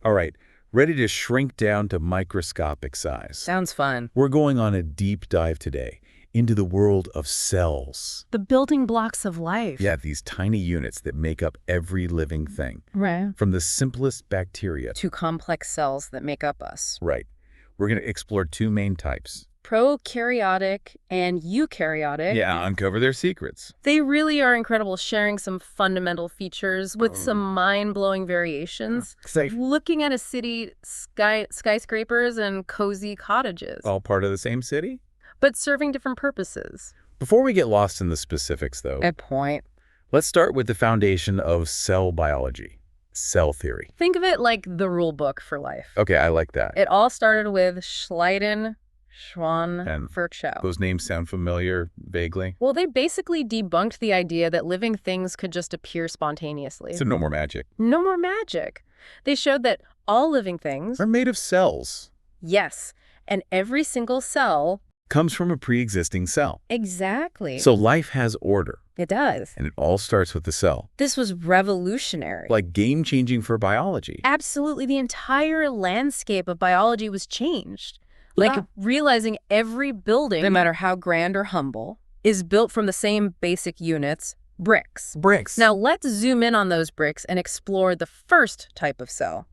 All right, ready to shrink down to microscopic size. Sounds fun. We're going on a deep dive today into the world of cells. The building blocks of life. Yeah, these tiny units that make up every living thing. Right. From the simplest bacteria To complex cells that make up us. Right. We're going to explore two main types. Prokaryotic and eukaryotic. Yeah, uncover their secrets. They really are incredible, sharing some fundamental features with some mind-blowing variations. Safe. Looking at a city, skyscrapers and cozy cottages. All part of the same city? But serving different purposes. Before we get lost in the specifics, though, At point. let's start with the foundation of cell biology, cell theory. Think of it like the rule book for life. Okay, I like that. It all started with Schleiden, Schwann, And Virchow. Those names sound familiar, vaguely. Well, they basically debunked the idea that living things could just appear spontaneously. So no more magic. No more magic. They showed that all living things, Are made of cells. yes, and every single cell, Comes from a pre-existing cell. exactly. So life has order, It does. and it all starts with the cell. This was revolutionary. Like game-changing for biology. Absolutely, the entire landscape of biology was changed. Like realizing every building, no matter how grand or humble, is built from the same basic units, bricks. Bricks. Now let's zoom in on those bricks and explore the first type of cell,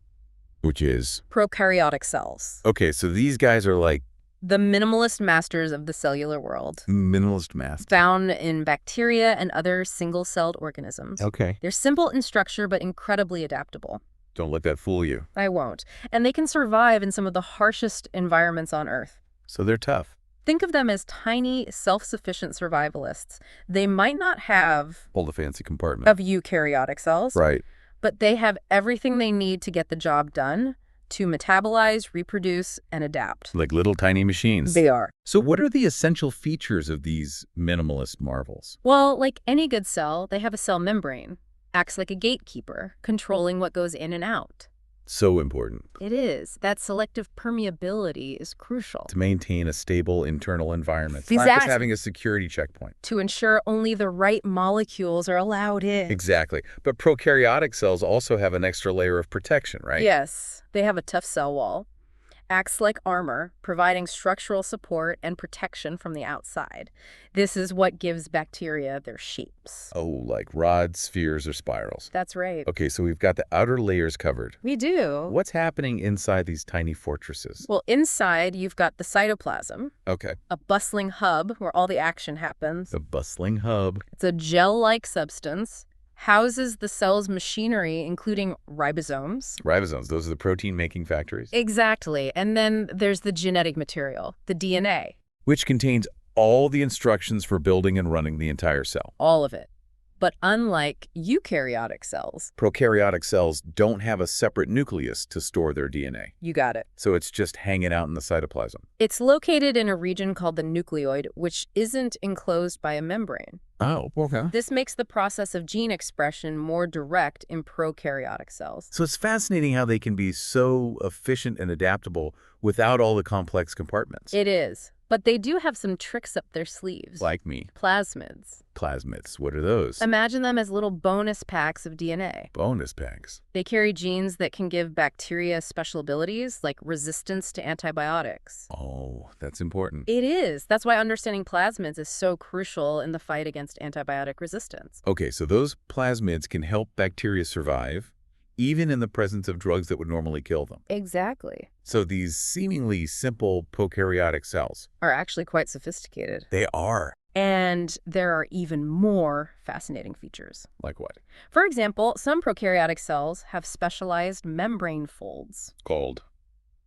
Which is? prokaryotic cells. Okay, so these guys are like The minimalist masters of the cellular world, minimalist mass. found in bacteria and other single-celled organisms. Okay. They're simple in structure but incredibly adaptable. Don't let that fool you. I won't. And they can survive in some of the harshest environments on Earth. So they're tough. Think of them as tiny, self-sufficient survivalists. They might not have Hold a fancy compartment. of eukaryotic cells, Right. but they have everything they need to get the job done, to metabolize, reproduce, and adapt. Like little tiny machines. They are. So what are the essential features of these minimalist marvels? Well, like any good cell, they have a cell membrane. Acts like a gatekeeper, controlling what goes in and out. So important. It is. That selective permeability is crucial To maintain a stable internal environment. It's Exactly. not just having a security checkpoint. to ensure only the right molecules are allowed in. Exactly. But prokaryotic cells also have an extra layer of protection, right? Yes, they have a tough cell wall. Acts like armor, providing structural support and protection from the outside. This is what gives bacteria their shapes. Oh, like rods, spheres, or spirals. That's right. Okay, so we've got the outer layers covered. We do. What's happening inside these tiny fortresses? Well, inside, you've got the cytoplasm, Okay. a bustling hub where all the action happens. The bustling hub. It's a gel-like substance, houses the cell's machinery, including ribosomes. Ribosomes, those are the protein-making factories. Exactly. And then there's the genetic material, the DNA, Which contains all the instructions for building and running the entire cell. all of it. But unlike eukaryotic cells, Prokaryotic cells don't have a separate nucleus to store their DNA. you got it. So it's just hanging out in the cytoplasm. It's located in a region called the nucleoid, which isn't enclosed by a membrane. Oh, okay. This makes the process of gene expression more direct in prokaryotic cells. So it's fascinating how they can be so efficient and adaptable without all the complex compartments. It is. But they do have some tricks up their sleeves. Like me. Plasmids. Plasmids, what are those? Imagine them as little bonus packs of DNA. Bonus packs. They carry genes that can give bacteria special abilities, like resistance to antibiotics. Oh, that's important. It is. That's why understanding plasmids is so crucial in the fight against antibiotic resistance. Okay, so those plasmids can help bacteria survive, even in the presence of drugs that would normally kill them. Exactly. So these seemingly simple prokaryotic cells, Are actually quite sophisticated. they are. And there are even more fascinating features. Like what? For example, some prokaryotic cells have specialized membrane folds, Called.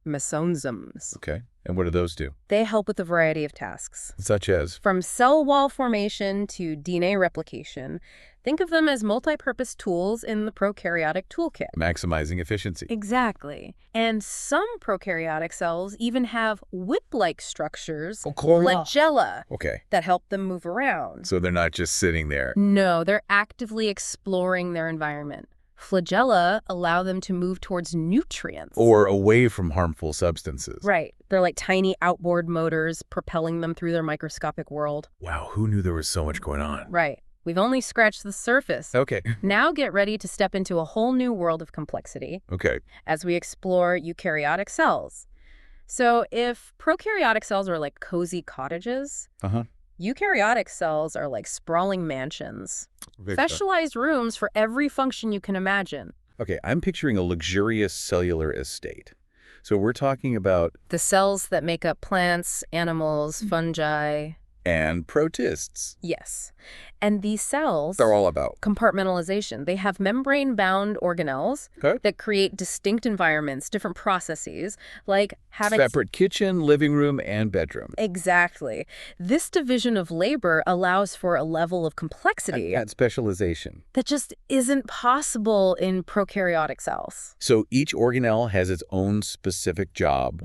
mesosomes. Okay, and what do those do? They help with a variety of tasks. Such as? From cell wall formation to DNA replication, think of them as multi-purpose tools in the prokaryotic toolkit. Maximizing efficiency. Exactly. And some prokaryotic cells even have whip-like structures, Flagella. flagella, Okay, that help them move around. so they're not just sitting there. No, they're actively exploring their environment. Flagella allow them to move towards nutrients. Or away from harmful substances. Right. They're like tiny outboard motors propelling them through their microscopic world. Wow, who knew there was so much going on? Right. We've only scratched the surface. Okay. Now get ready to step into a whole new world of complexity Okay. as we explore eukaryotic cells. So if prokaryotic cells are like cozy cottages, eukaryotic cells are like sprawling mansions, specialized rooms for every function you can imagine. Okay, I'm picturing a luxurious cellular estate. So we're talking about... The cells that make up plants, animals, fungi. And protists. Yes. And these cells... They're all about... compartmentalization. They have membrane-bound organelles that create distinct environments, different processes, like having... Separate kitchen, living room, and bedroom. Exactly. This division of labor allows for a level of complexity... And specialization. ...that just isn't possible in prokaryotic cells. So each organelle has its own specific job,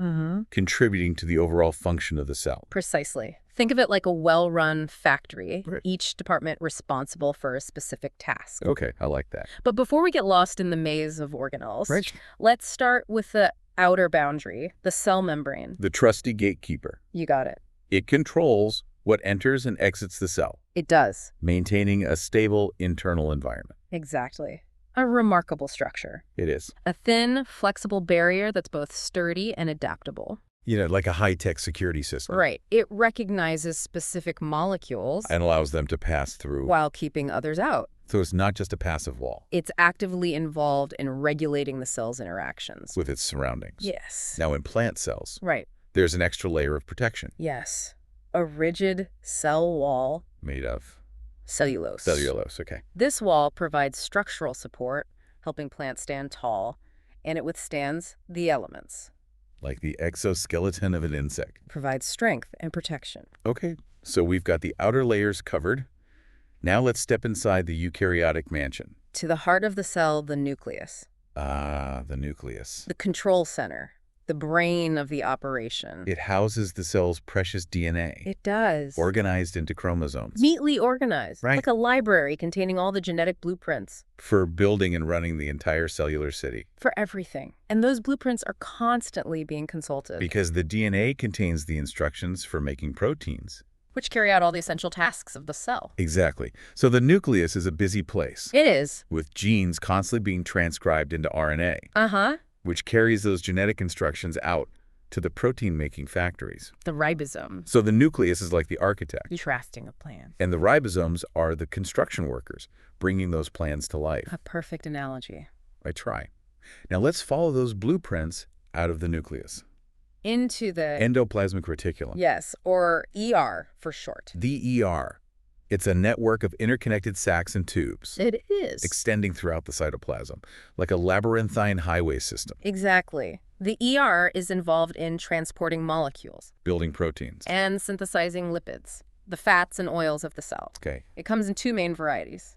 contributing to the overall function of the cell. Precisely. Think of it like a well-run factory, Right. each department responsible for a specific task. Okay, I like that. But before we get lost in the maze of organelles, Right. let's start with the outer boundary, the cell membrane. The trusty gatekeeper. You got it. It controls what enters and exits the cell, It does. maintaining a stable internal environment. Exactly. A remarkable structure. It is. A thin, flexible barrier that's both sturdy and adaptable. You know, like a high-tech security system. Right. It recognizes specific molecules And allows them to pass through. while keeping others out. So it's not just a passive wall It's actively involved in regulating the cell's interactions. with its surroundings. Yes. Now, in plant cells, Right. there's an extra layer of protection Yes. A rigid cell wall, made of cellulose. cellulose. Okay. This wall provides structural support, helping plants stand tall, and it withstands the elements. Like the exoskeleton of an insect. Provides strength and protection. Okay, so we've got the outer layers covered. Now let's step inside the eukaryotic mansion. To the heart of the cell, the nucleus. Ah, the nucleus. The control center. The brain of the operation. It houses the cell's precious DNA. It does. Organized into chromosomes. Neatly organized. Right. Like a library containing all the genetic blueprints. For building and running the entire cellular city. For everything. And those blueprints are constantly being consulted. Because the DNA contains the instructions for making proteins. Which carry out all the essential tasks of the cell. Exactly. So the nucleus is a busy place. It is. With genes constantly being transcribed into RNA. Uh-huh. Which carries those genetic instructions out to the protein-making factories. The ribosomes. So the nucleus is like the architect. Contrasting of plants. And the ribosomes are the construction workers, bringing those plans to life. A perfect analogy. I try. Now let's follow those blueprints out of the nucleus. Into the... Endoplasmic reticulum. Yes, or ER for short. The ER. It's a network of interconnected sacs and tubes. It is. Extending throughout the cytoplasm, like a labyrinthine highway system. Exactly. The ER is involved in transporting molecules. Building proteins. And synthesizing lipids, the fats and oils of the cell. Okay. It comes in two main varieties.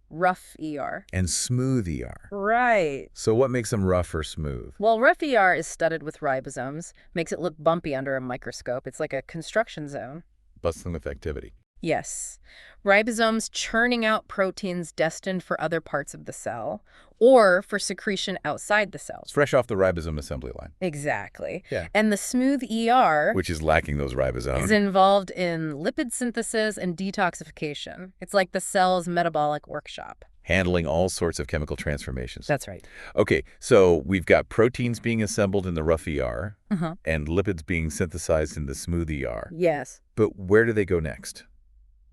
Rough ER. And smooth ER. Right. So what makes them rough or smooth? Well, rough ER is studded with ribosomes, makes it look bumpy under a microscope. It's like a construction zone. Bustling with activity. Yes. Ribosomes churning out proteins destined for other parts of the cell or for secretion outside the cells. It's fresh off the ribosome assembly line. Exactly. Yeah. And the smooth ER, Which is lacking those ribosomes. is involved in lipid synthesis and detoxification. It's like the cell's metabolic workshop. Handling all sorts of chemical transformations. That's right. Okay, so we've got proteins being assembled in the rough ER and lipids being synthesized in the smooth ER. Yes. But where do they go next?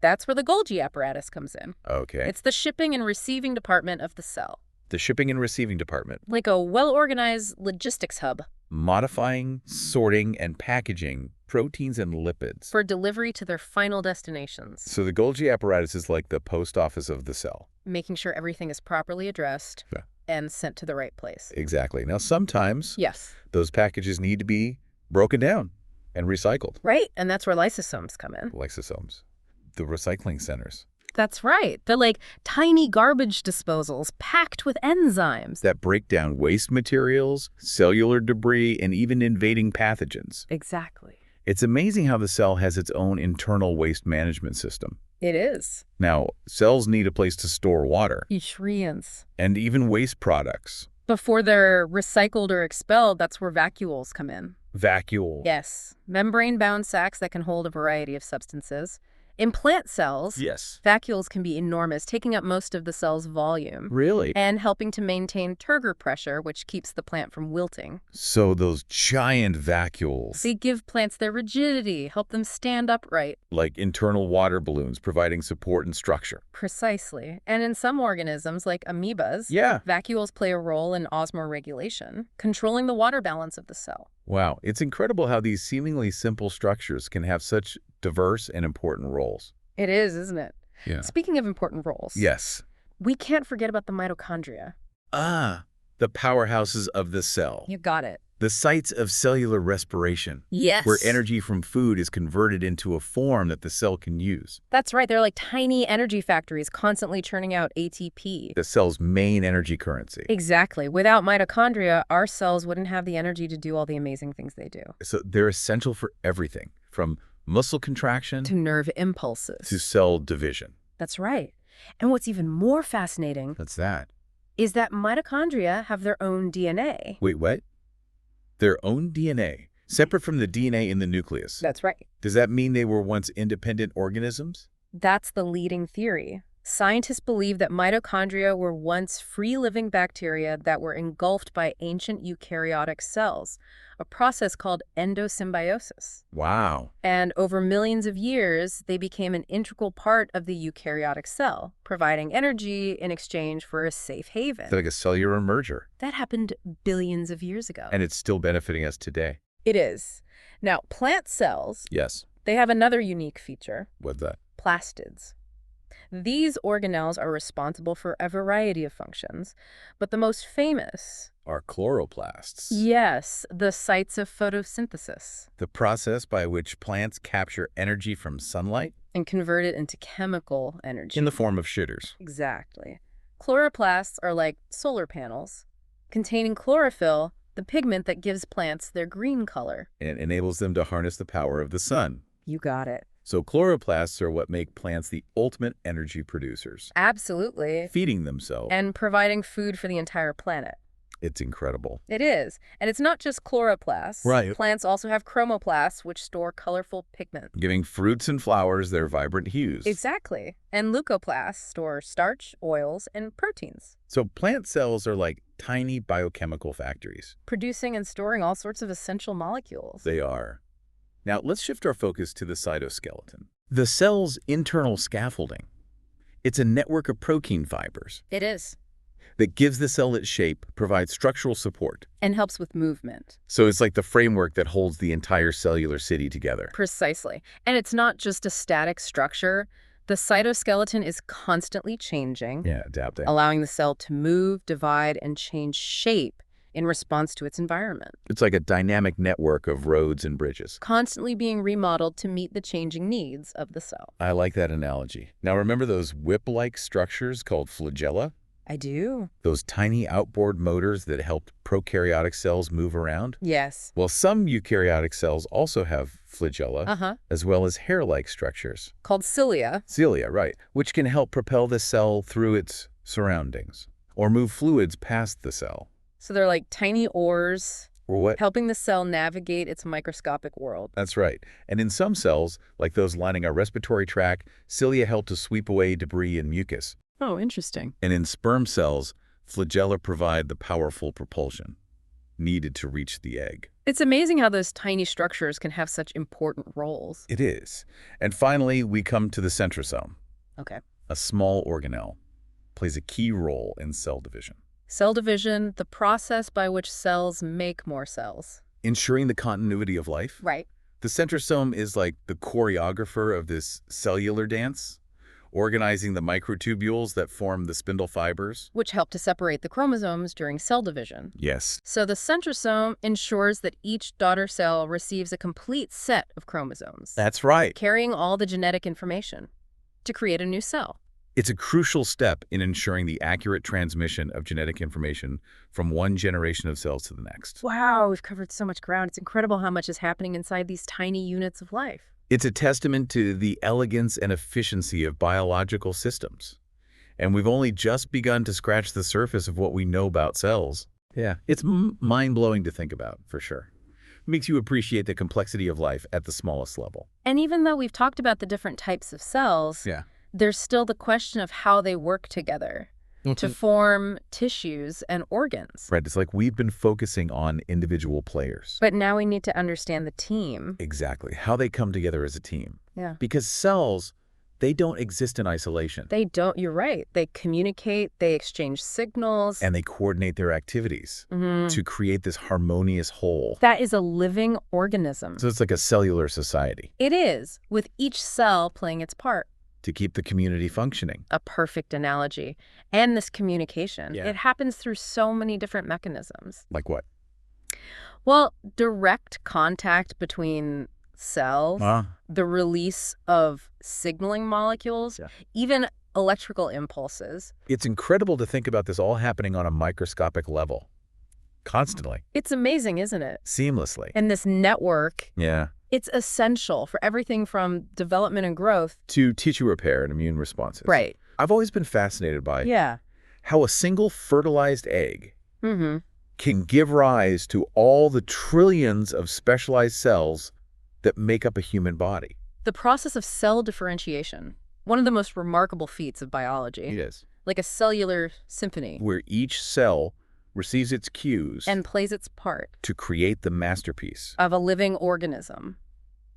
That's where the Golgi apparatus comes in. Okay. It's the shipping and receiving department of the cell. The shipping and receiving department. Like a well-organized logistics hub. Modifying, sorting, and packaging proteins and lipids. For delivery to their final destinations. So the Golgi apparatus is like the post office of the cell. Making sure everything is properly addressed Yeah. and sent to the right place. Exactly. Now, sometimes Yes. those packages need to be broken down and recycled. Right, and that's where lysosomes come in. Lysosomes. The recycling centers. That's right. They're like tiny garbage disposals packed with enzymes. That break down waste materials, cellular debris, and even invading pathogens. Exactly. It's amazing how the cell has its own internal waste management system. It is. Now, cells need a place to store water Nutrients. and even waste products. Before they're recycled or expelled, that's where vacuoles come in. Vacuole. Yes. Membrane-bound sacs that can hold a variety of substances. In plant cells, Yes. vacuoles can be enormous, taking up most of the cell's volume. Really? And helping to maintain turgor pressure, which keeps the plant from wilting. So those giant vacuoles. They give plants their rigidity, help them stand upright. Like internal water balloons providing support and structure. Precisely. And in some organisms, like amoebas, Yeah. vacuoles play a role in osmoregulation, controlling the water balance of the cell. Wow, it's incredible how these seemingly simple structures can have such diverse and important roles. It is, isn't it? Yeah. Speaking of important roles, Yes. we can't forget about the mitochondria. Ah, the powerhouses of the cell. You got it. The sites of cellular respiration. Yes. Where energy from food is converted into a form that the cell can use. That's right. They're like tiny energy factories constantly churning out ATP. The cell's main energy currency. Exactly. Without mitochondria, our cells wouldn't have the energy to do all the amazing things they do. So they're essential for everything, from muscle contraction To nerve impulses. to cell division. That's right. And what's even more fascinating What's that? is that mitochondria have their own DNA. Wait, what? Their own DNA, separate from the DNA in the nucleus. That's right. Does that mean they were once independent organisms? That's the leading theory. Scientists believe that mitochondria were once free-living bacteria that were engulfed by ancient eukaryotic cells, a process called endosymbiosis. Wow. And over millions of years, they became an integral part of the eukaryotic cell, providing energy in exchange for a safe haven. It's like a cellular merger. That happened billions of years ago. And it's still benefiting us today. It is. Now, plant cells, Yes. they have another unique feature, What's that? plastids. These organelles are responsible for a variety of functions, but the most famous, Are chloroplasts. yes, the sites of photosynthesis, The process by which plants capture energy from sunlight and convert it into chemical energy. in the form of sugars. Exactly. Chloroplasts are like solar panels, containing chlorophyll, the pigment that gives plants their green color. And it enables them to harness the power of the sun. You got it. So chloroplasts are what make plants the ultimate energy producers, Absolutely. feeding themselves. And providing food for the entire planet. It's incredible. It is. And it's not just chloroplasts. Right. Plants also have chromoplasts, which store colorful pigment. Giving fruits and flowers their vibrant hues. Exactly. And leucoplasts store starch, oils, and proteins, So plant cells are like tiny biochemical factories. producing and storing all sorts of essential molecules. They are. Now let's shift our focus to the cytoskeleton. The cell's internal scaffolding. It's a network of protein fibers It is. that gives the cell its shape, provides structural support. And helps with movement. So it's like the framework that holds the entire cellular city together. Precisely. And it's not just a static structure. The cytoskeleton is constantly changing, Yeah, adapting. allowing the cell to move, divide, and change shape in response to its environment, It's like a dynamic network of roads and bridges. constantly being remodeled to meet the changing needs of the cell. I like that analogy. Now remember those whip-like structures called flagella? I do. Those tiny outboard motors that help prokaryotic cells move around? Yes. Well, some eukaryotic cells also have flagella, Uh-huh. as well as hair-like structures. Called cilia. Cilia, right, which can help propel the cell through its surroundings or move fluids past the cell. So they're like tiny oars, Or what? helping the cell navigate its microscopic world. That's right. And in some cells, like those lining our respiratory tract, cilia help to sweep away debris and mucus. Oh, interesting. And in sperm cells, flagella provide the powerful propulsion needed to reach the egg. It's amazing how those tiny structures can have such important roles. It is. And finally, we come to the centrosome. Okay. A small organelle plays a key role in cell division, Cell division, the process by which cells make more cells. ensuring the continuity of life. Right. The centrosome is like the choreographer of this cellular dance, organizing the microtubules that form the spindle fibers. Which help to separate the chromosomes during cell division. Yes. So the centrosome ensures that each daughter cell receives a complete set of chromosomes, That's right. carrying all the genetic information to create a new cell. It's a crucial step in ensuring the accurate transmission of genetic information from one generation of cells to the next. Wow, we've covered so much ground. It's incredible how much is happening inside these tiny units of life. It's a testament to the elegance and efficiency of biological systems. And we've only just begun to scratch the surface of what we know about cells. Yeah, it's mind-blowing to think about, for sure. Makes you appreciate the complexity of life at the smallest level. And even though we've talked about the different types of cells, there's still the question of how they work together to form tissues and organs. Right, it's like we've been focusing on individual players. But now we need to understand the team. Exactly, how they come together as a team. Yeah. Because cells, they don't exist in isolation. They don't, you're right. They communicate, they exchange signals. And they coordinate their activities to create this harmonious whole. That is a living organism. So it's like a cellular society. It is, with each cell playing its part. To keep the community functioning. A perfect analogy. And this communication, it happens through so many different mechanisms. Like what? Well, direct contact between cells, the release of signaling molecules, even electrical impulses. It's incredible to think about this all happening on a microscopic level. Constantly. It's amazing, isn't it? Seamlessly. And this network, it's essential for everything from development and growth to tissue repair and immune responses. Right. I've always been fascinated by how a single fertilized egg can give rise to all the trillions of specialized cells that make up a human body. The process of cell differentiation, one of the most remarkable feats of biology. It is. Like a cellular symphony. Where each cell receives its cues and plays its part to create the masterpiece of a living organism.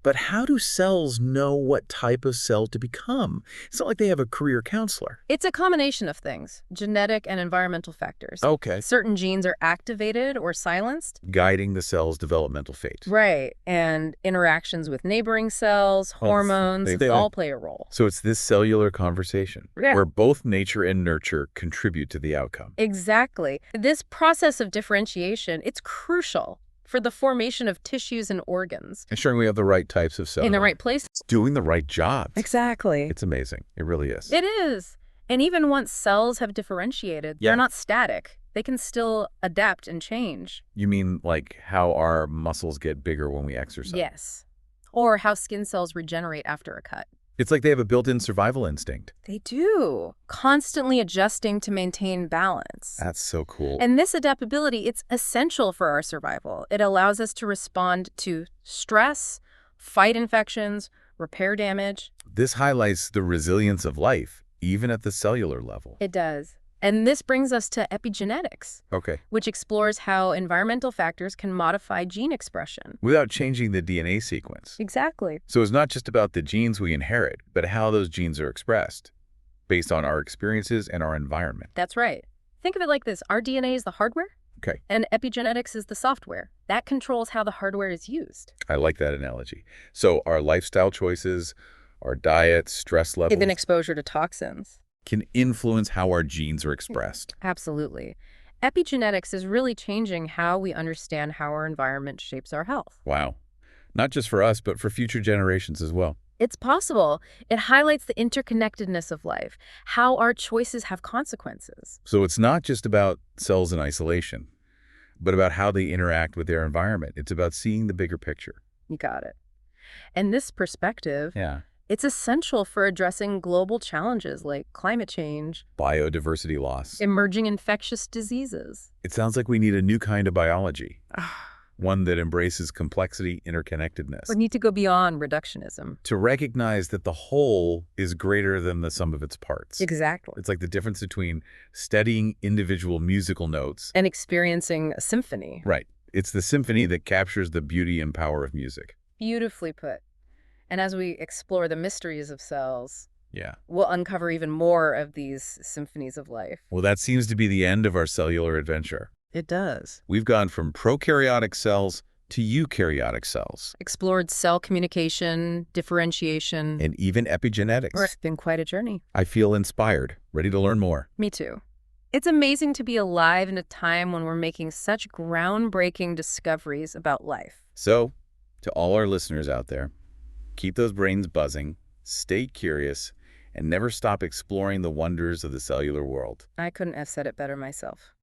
But how do cells know what type of cell to become? It's not like they have a career counselor. It's a combination of things, genetic and environmental factors. Okay. Certain genes are activated or silenced, guiding the cell's developmental fate. Right. And interactions with neighboring cells, hormones, they all play a role. So it's this cellular conversation where both nature and nurture contribute to the outcome. Exactly. This process of differentiation, it's crucial for the formation of tissues and organs. Ensuring we have the right types of cells. In the right place. Doing the right job. Exactly. It's amazing. It really is. It is. And even once cells have differentiated, they're not static. They can still adapt and change. You mean like how our muscles get bigger when we exercise? Yes. Or how skin cells regenerate after a cut. It's like they have a built-in survival instinct. They do. Constantly adjusting to maintain balance. That's so cool. And this adaptability, it's essential for our survival. It allows us to respond to stress, fight infections, repair damage. This highlights the resilience of life, even at the cellular level. It does. And this brings us to epigenetics, which explores how environmental factors can modify gene expression. Without changing the DNA sequence. Exactly. So it's not just about the genes we inherit, but how those genes are expressed, based on our experiences and our environment. That's right. Think of it like this. Our DNA is the hardware, and epigenetics is the software. That controls how the hardware is used. I like that analogy. So our lifestyle choices, our diet, stress levels, even exposure to toxins, can influence how our genes are expressed. Absolutely. Epigenetics is really changing how we understand how our environment shapes our health. Wow. Not just for us, but for future generations as well. It's possible. It highlights the interconnectedness of life, how our choices have consequences. So it's not just about cells in isolation, but about how they interact with their environment. It's about seeing the bigger picture. You got it. And this perspective, it's essential for addressing global challenges like climate change, biodiversity loss, emerging infectious diseases. It sounds like we need a new kind of biology, one that embraces complexity, interconnectedness. We need to go beyond reductionism. To recognize that the whole is greater than the sum of its parts. Exactly. It's like the difference between studying individual musical notes and experiencing a symphony. Right. It's the symphony that captures the beauty and power of music. Beautifully put. And as we explore the mysteries of cells, we'll uncover even more of these symphonies of life. Well, that seems to be the end of our cellular adventure. It does. We've gone from prokaryotic cells to eukaryotic cells. Explored cell communication, differentiation, and even epigenetics. It's been quite a journey. I feel inspired, ready to learn more. Me too. It's amazing to be alive in a time when we're making such groundbreaking discoveries about life. So, to all our listeners out there, keep those brains buzzing, stay curious, and never stop exploring the wonders of the cellular world. I couldn't have said it better myself.